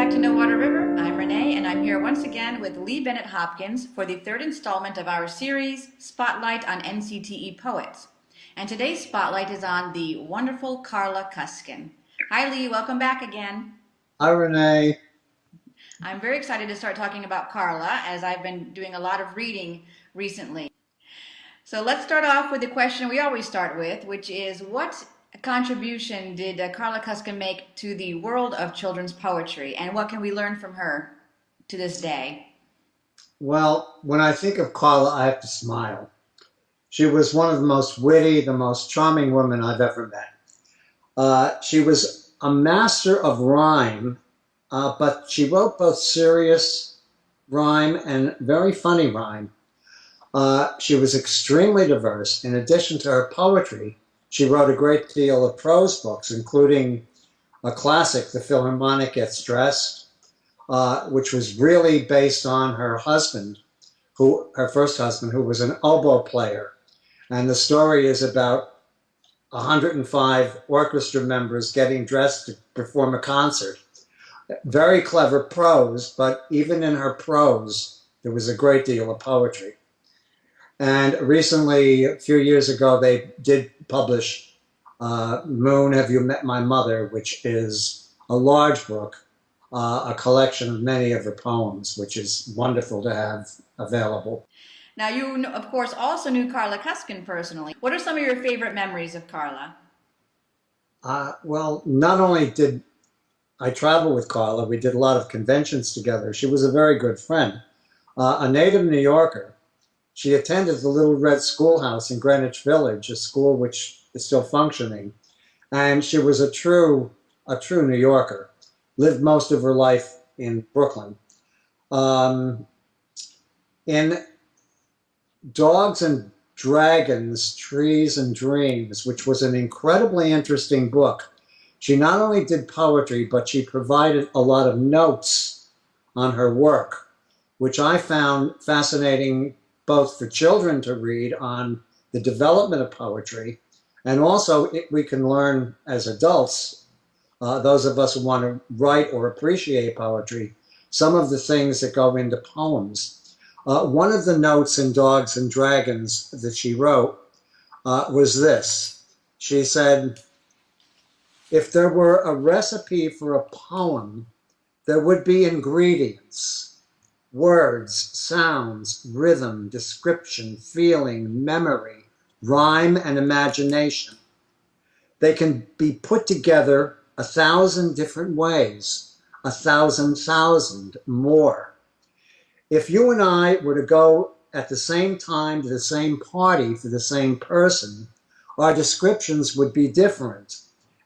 back to No Water River. I'm Renee, and I'm here once again with Bennett Hopkins for the third installment of our series, Spotlight on NCTE Poets. And today's spotlight is on the wonderful Karla Kuskin. Hi, Lee. Welcome back again. Hi, Renee. I'm very excited to start talking about Karla, as I've been doing a lot of reading recently. So let's start off with the question we always start with, which is, what contribution did Karla Kuskin make to the world of children's poetry, and what can we learn from her to this day? Well, when I think of Karla, I have to smile. She was one of the most witty, the most charming women I've ever met. She was a master of rhyme, but she wrote both serious rhyme and very funny rhyme. She was extremely diverse. In addition to her poetry, she wrote a great deal of prose books, including a classic, The Philharmonic Gets Dressed, which was really based on her husband, her first husband, who was an oboe player. And the story is about 105 orchestra members getting dressed to perform a concert. Very clever prose, but even in her prose, there was a great deal of poetry. And recently, a few years ago, they did publish Moon, Have You Met My Mother, which is a large book, a collection of many of her poems, which is wonderful to have available. Now, you, of course, also knew Karla Kuskin personally. What are some of your favorite memories of Karla? Well, not only did I travel with Karla, we did a lot of conventions together. She was a very good friend. A native New Yorker. She attended the Little Red Schoolhouse in Greenwich Village, a school which is still functioning. And she was a true New Yorker. Lived most of her life in Brooklyn. In Dogs and Dragons, Trees and Dreams, which was an incredibly interesting book, she not only did poetry, but she provided a lot of notes on her work, which I found fascinating, both for children to read on the development of poetry, and also we can learn as adults, those of us who want to write or appreciate poetry, some of the things that go into poems. One of the notes in Dogs and Dragons that she wrote was this. She said, if there were a recipe for a poem, there would be ingredients. Words, sounds, rhythm, description, feeling, memory, rhyme, and imagination. They can be put together 1,000 different ways, 1,000 more. If you and I were to go at the same time to the same party for the same person, our descriptions would be different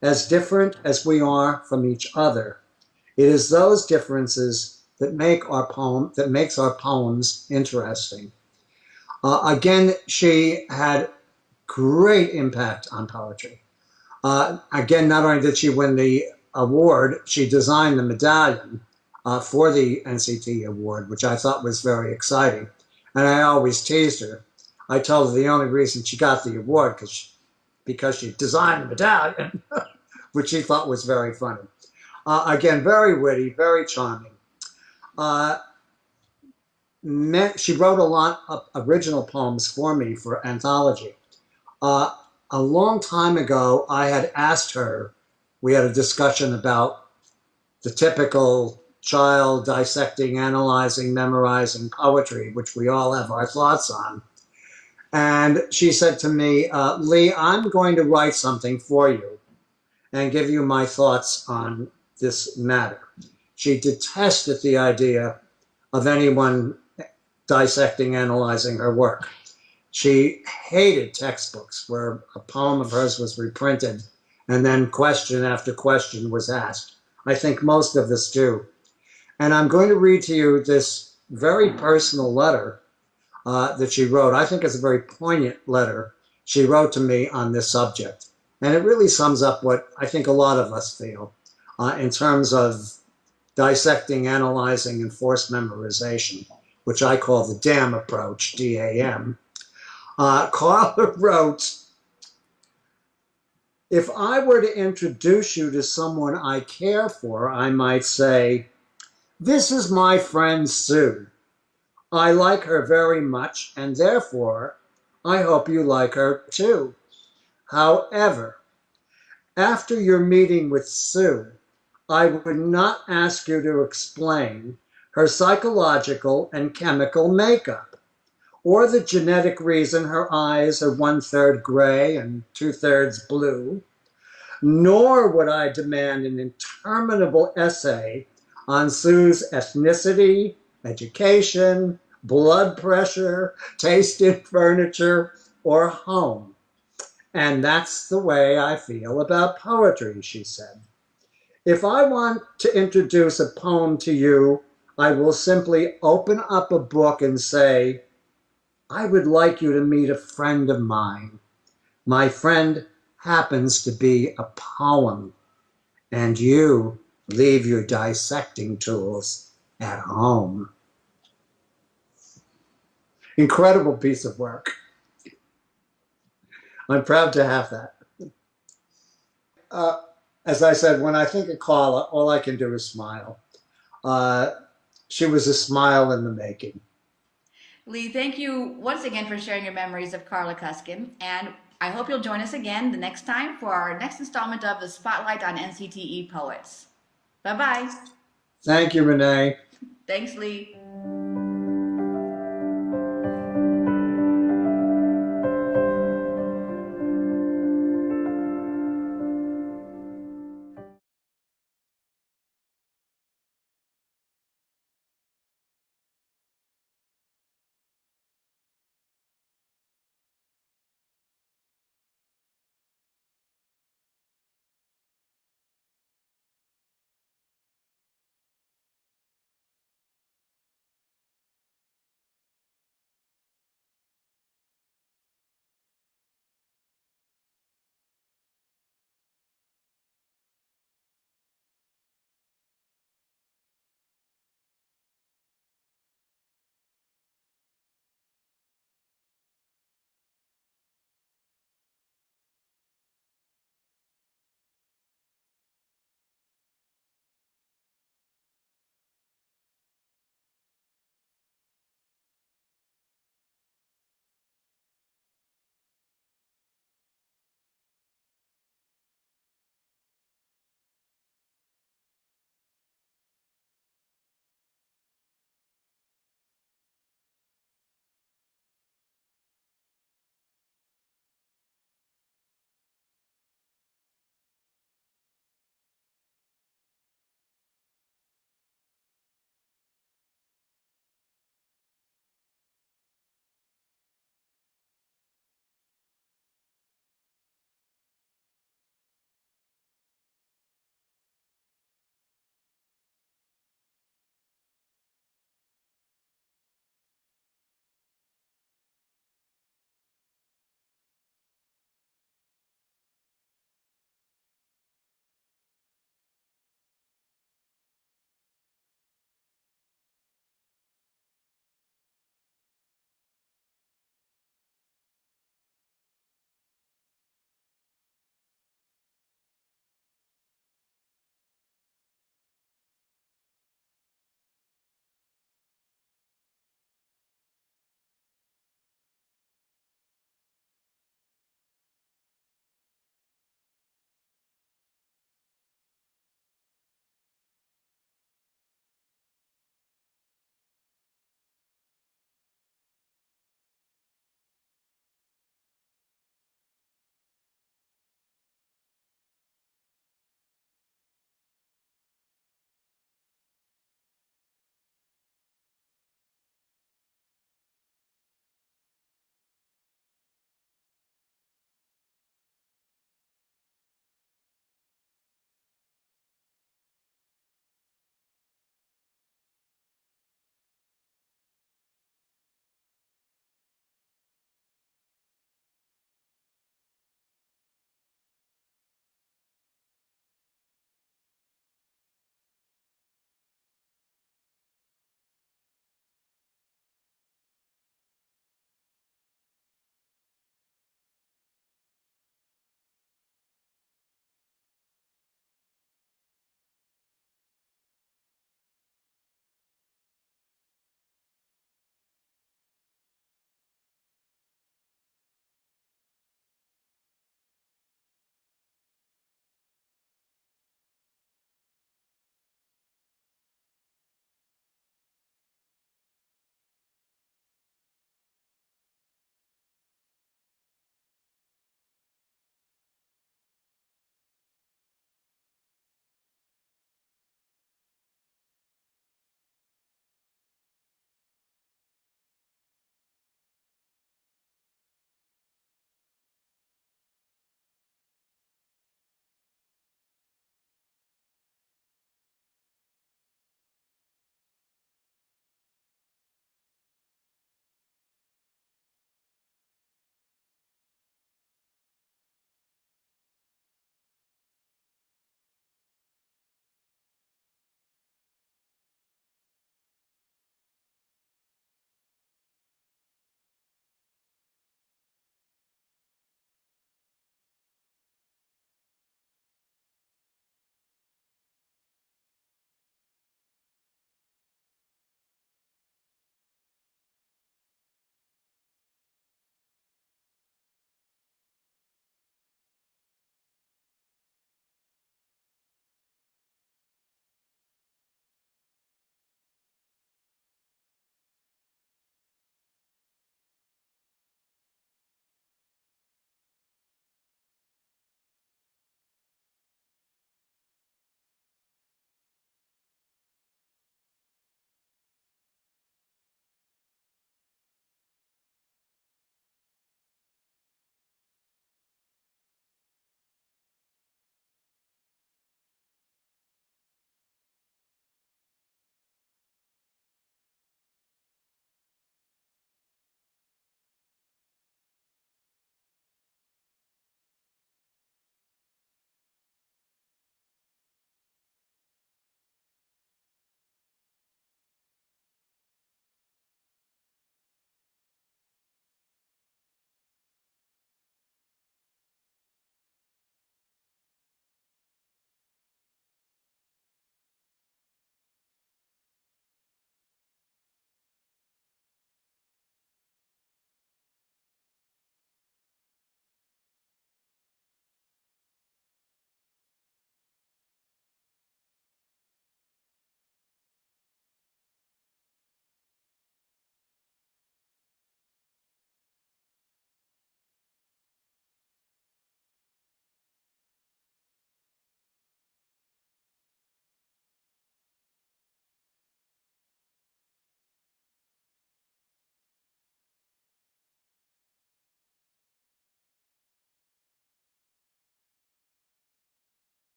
as we are from each other. It is those differences that makes our poems interesting. Again, she had great impact on poetry. Again, not only did she win the award, she designed the medallion for the NCTE Award, which I thought was very exciting. And I always teased her. I told her the only reason she got the award because she designed the medallion, which she thought was very funny. Again, very witty, very charming. She wrote a lot of original poems for me for anthology. A long time ago, I had asked her, we had a discussion about the typical child dissecting, analyzing, memorizing poetry, which we all have our thoughts on. And she said to me, Lee, I'm going to write something for you and give you my thoughts on this matter. She detested the idea of anyone dissecting, analyzing her work. She hated textbooks where a poem of hers was reprinted and then question after question was asked. I think most of us do. And I'm going to read to you this very personal letter that she wrote. I think it's a very poignant letter she wrote to me on this subject. And it really sums up what I think a lot of us feel in terms of dissecting, analyzing, and forced memorization, which I call the DAM approach, D-A-M. Karla wrote, if I were to introduce you to someone I care for, I might say, This is my friend Sue. I like her very much, and therefore, I hope you like her too. However, after your meeting with Sue, I would not ask you to explain her psychological and chemical makeup, or the genetic reason her eyes are 1/3 gray and 2/3 blue, nor would I demand an interminable essay on Sue's ethnicity, education, blood pressure, taste in furniture, or home. And that's the way I feel about poetry, she said. If I want to introduce a poem to you, I will simply open up a book and say, I would like you to meet a friend of mine. My friend happens to be a poem, and you leave your dissecting tools at home. Incredible piece of work. I'm proud to have that. As I said, when I think of Karla, all I can do is smile. She was a smile in the making. Lee, thank you once again for sharing your memories of Karla Kuskin, and I hope you'll join us again the next time for our next installment of the Spotlight on NCTE Poets. Bye-bye. Thank you, Renee. Thanks, Lee.